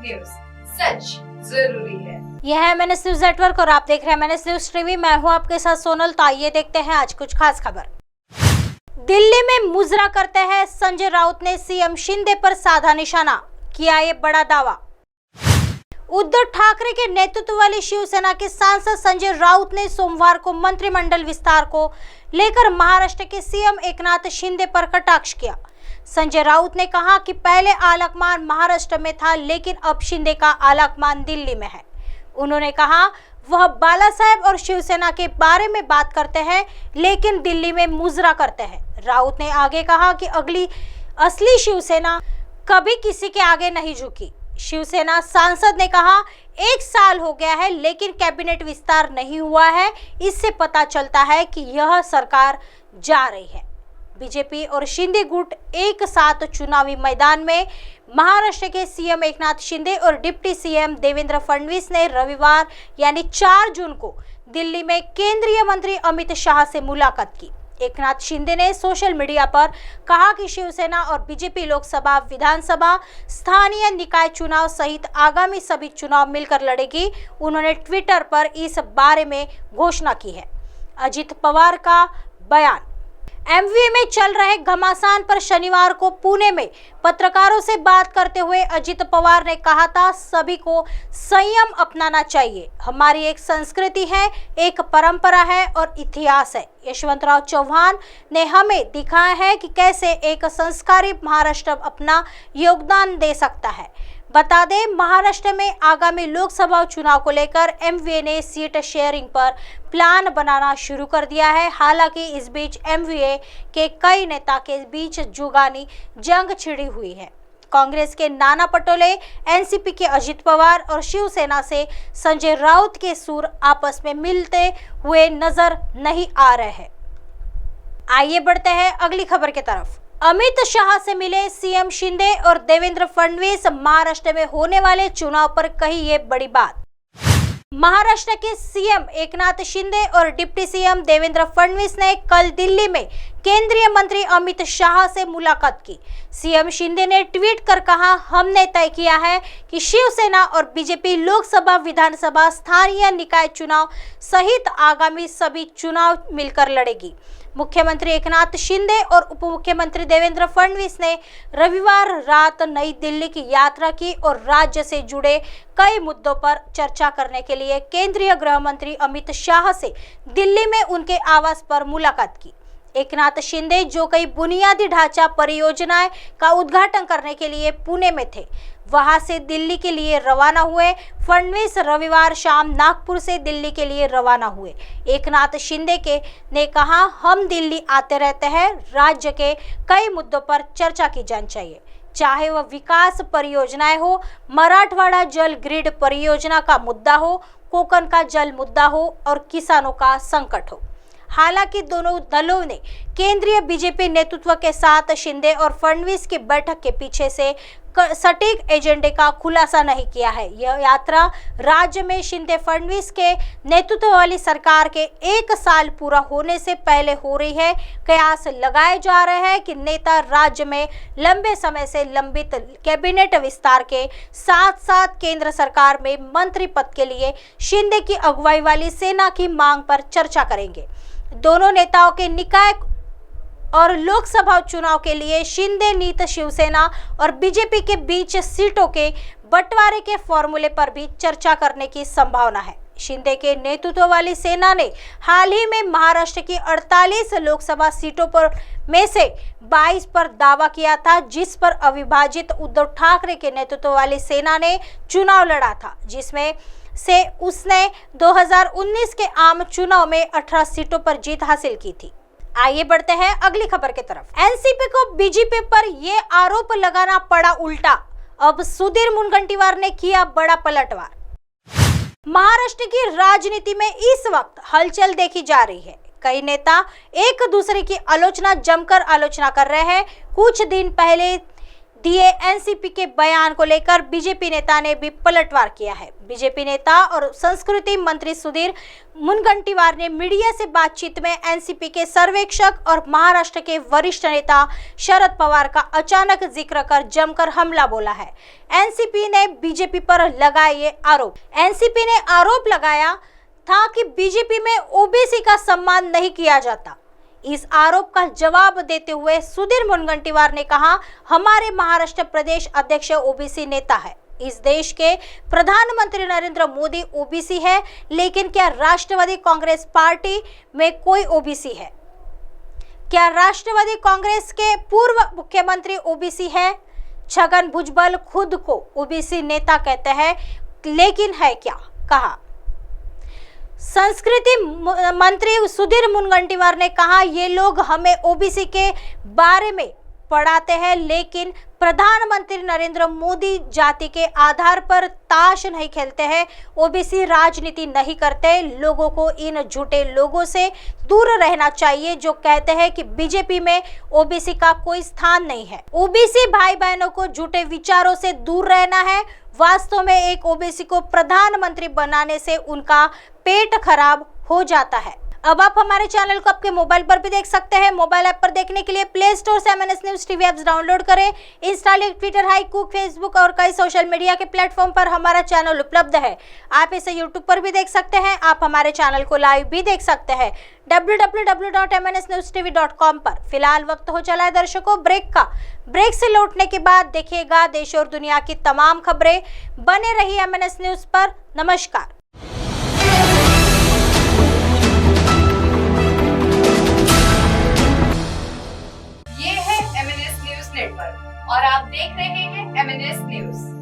News, सच जरूरी है। यह है MNS न्यूज नेटवर्क और आप देख रहे हैं MNS न्यूज टीवी। मैं हूं आपके साथ सोनल। तो आइए देखते हैं आज कुछ खास खबर। दिल्ली में मुजरा करते हैं संजय राउत ने सीएम शिंदे पर साधा निशाना, किया ये बड़ा दावा। उद्धव ठाकरे के नेतृत्व वाली शिवसेना के सांसद संजय राउत ने सोमवार को मंत्रिमंडल विस्तार को लेकर महाराष्ट्र के सीएम एकनाथ शिंदे पर कटाक्ष किया। संजय राउत ने कहा कि पहले आलकमान महाराष्ट्र में था, लेकिन अब शिंदे का आलकमान दिल्ली में है। उन्होंने कहा वह बाला साहेब और शिवसेना के बारे में बात करते हैं, लेकिन दिल्ली में मुजरा करते हैं। राउत ने आगे कहा कि असली शिवसेना कभी किसी के आगे नहीं झुकी। शिवसेना सांसद ने कहा 1 साल हो गया है, लेकिन कैबिनेट विस्तार नहीं हुआ है। इससे पता चलता है कि यह सरकार जा रही है। बीजेपी और शिंदे गुट एक साथ चुनावी मैदान में। महाराष्ट्र के सीएम एकनाथ शिंदे और डिप्टी सीएम देवेंद्र फडणवीस ने रविवार यानी 4 जून को दिल्ली में केंद्रीय मंत्री अमित शाह से मुलाकात की। एकनाथ शिंदे ने सोशल मीडिया पर कहा कि शिवसेना और बीजेपी लोकसभा, विधानसभा, स्थानीय निकाय चुनाव सहित आगामी सभी चुनाव मिलकर लड़ेगी। उन्होंने ट्विटर पर इस बारे में घोषणा की है। अजित पवार का बयान। एमवीए में चल रहे घमासान पर शनिवार को पुणे में पत्रकारों से बात करते हुए अजित पवार ने कहा था, सभी को संयम अपनाना चाहिए। हमारी एक संस्कृति है, एक परंपरा है और इतिहास है। यशवंतराव चौहान ने हमें दिखाया है कि कैसे एक संस्कारी महाराष्ट्र अपना योगदान दे सकता है। बता दें, महाराष्ट्र में आगामी लोकसभा चुनाव को लेकर एमवीए ने सीट शेयरिंग पर प्लान बनाना शुरू कर दिया है। हालांकि इस बीच एमवीए के कई नेता के बीच जुगानी जंग छिड़ी हुई है। कांग्रेस के नाना पटोले, एनसीपी के अजित पवार और शिवसेना से संजय राउत के सुर आपस में मिलते हुए नजर नहीं आ रहे हैं। आइए बढ़ते हैं अगली खबर की तरफ। अमित शाह से मिले सीएम शिंदे और देवेंद्र फडणवीस। महाराष्ट्र में होने वाले चुनाव पर कही ये बड़ी बात। महाराष्ट्र के सीएम एकनाथ शिंदे और डिप्टी सीएम देवेंद्र फडणवीस ने कल दिल्ली में केंद्रीय मंत्री अमित शाह से मुलाकात की। सीएम शिंदे ने ट्वीट कर कहा, हमने तय किया है कि शिवसेना और बीजेपी लोकसभा, विधानसभा, स्थानीय निकाय चुनाव सहित आगामी सभी चुनाव मिलकर लड़ेगी। मुख्यमंत्री एकनाथ शिंदे और उप मुख्यमंत्री देवेंद्र फडणवीस ने रविवार रात नई दिल्ली की यात्रा की और राज्य से जुड़े कई मुद्दों पर चर्चा करने के लिए केंद्रीय गृह मंत्री अमित शाह से दिल्ली में उनके आवास पर मुलाकात की। एकनाथ शिंदे जो कई बुनियादी ढांचा परियोजनाएं का उद्घाटन करने के लिए पुणे में थे, वहां से दिल्ली के लिए रवाना हुए। फडणवीस रविवार शाम नागपुर से दिल्ली के लिए रवाना हुए। एकनाथ शिंदे ने कहा, हम दिल्ली आते रहते हैं। राज्य के कई मुद्दों पर चर्चा की जानी चाहिए, चाहे वह विकास परियोजनाएं हो, मराठवाड़ा जल ग्रिड परियोजना का मुद्दा हो, कोकण का जल मुद्दा हो और किसानों का संकट हो। हालांकि दोनों दलों ने केंद्रीय बीजेपी नेतृत्व के साथ शिंदे और फडणवीस की बैठक के पीछे से सटीक एजेंडे का खुलासा नहीं किया है। यह यात्रा राज्य में शिंदे फडणवीस के नेतृत्व वाली सरकार के 1 साल पूरा होने से पहले हो रही है। कयास लगाए जा रहे हैं कि नेता राज्य में लंबे समय से लंबित कैबिनेट विस्तार के साथ साथ केंद्र सरकार में मंत्री पद के लिए शिंदे की अगुवाई वाली सेना की मांग पर चर्चा करेंगे। दोनों नेताओं के निकाय और लोकसभा चुनाव के लिए शिंदे नीत शिवसेना और बीजेपी के बीच सीटों के बंटवारे के फॉर्मूले पर भी चर्चा करने की संभावना है। शिंदे के नेतृत्व वाली सेना ने हाल ही में महाराष्ट्र की 48 लोकसभा सीटों पर में से 22 पर दावा किया था, जिस पर अविभाजित उद्धव ठाकरे के नेतृत्व वाली सेना ने चुनाव लड़ा था, जिसमें से उसने 2019 के आम चुनाव में 18 सीटों पर जीत हासिल की थी। आइए बढ़ते हैं अगली खबर की तरफ। एनसीपी को बीजेपी पर यह आरोप लगाना पड़ा उल्टा। अब सुधीर मुनगंटीवार ने किया बड़ा पलटवार। महाराष्ट्र की राजनीति में इस वक्त हलचल देखी जा रही है। कई नेता एक दूसरे की जमकर आलोचना कर रहे हैं। कुछ दिन पहले दिए एनसीपी के बयान को लेकर बीजेपी नेता ने भी पलटवार किया है। बीजेपी नेता और संस्कृति मंत्री सुधीर मुनगंटीवार ने मीडिया से बातचीत में एनसीपी के सर्वेक्षक और महाराष्ट्र के वरिष्ठ नेता शरद पवार का अचानक जिक्र कर जमकर हमला बोला है। एनसीपी ने बीजेपी पर लगाए ये आरोप। एनसीपी ने आरोप लगाया था कि बीजेपी में ओबीसी का सम्मान नहीं किया जाता। इस आरोप का जवाब देते हुए सुधीर मुनगंटीवार ने कहा, हमारे महाराष्ट्र प्रदेश अध्यक्ष ओबीसी नेता है। इस देश के प्रधानमंत्री नरेंद्र मोदी ओबीसी है, लेकिन क्या राष्ट्रवादी कांग्रेस पार्टी में कोई ओबीसी है? क्या राष्ट्रवादी कांग्रेस के पूर्व मुख्यमंत्री ओबीसी है? छगन भुजबल खुद को ओबीसी नेता कहते हैं, लेकिन है क्या? कहा। संस्कृति मंत्री सुधीर मुनगंटीवार ने कहा, ये लोग हमें ओबीसी के बारे में पढ़ाते हैं, लेकिन प्रधानमंत्री नरेंद्र मोदी जाति के आधार पर ताश नहीं खेलते हैं, ओबीसी राजनीति नहीं करते। लोगों को इन झूठे लोगों से दूर रहना चाहिए जो कहते हैं कि बीजेपी में ओबीसी का कोई स्थान नहीं है। ओबीसी भाई बहनों को झूठे विचारों से दूर रहना है। वास्तव में एक ओबीसी को प्रधानमंत्री बनाने से उनका पेट खराब हो जाता है। अब आप हमारे चैनल को आपके मोबाइल पर भी देख सकते हैं। मोबाइल ऐप पर देखने के लिए प्ले स्टोर से MNS news TV apps download करें। इंस्टा, ट्विटर, हाईकूक, फेसबुक और कई सोशल मीडिया के प्लेटफॉर्म पर हमारा चैनल उपलब्ध है। आप इसे यूट्यूब पर भी देख सकते हैं। आप हमारे चैनल को लाइव भी देख सकते हैं www.mnsnewstv.com पर। फिलहाल वक्त हो चला है दर्शकों ब्रेक का। ब्रेक से लौटने के बाद देखिएगा देश और दुनिया की तमाम खबरें। बने रहिए MNS न्यूज पर। नमस्कार। ये है MNS न्यूज नेटवर्क और आप देख रहे हैं MNS न्यूज।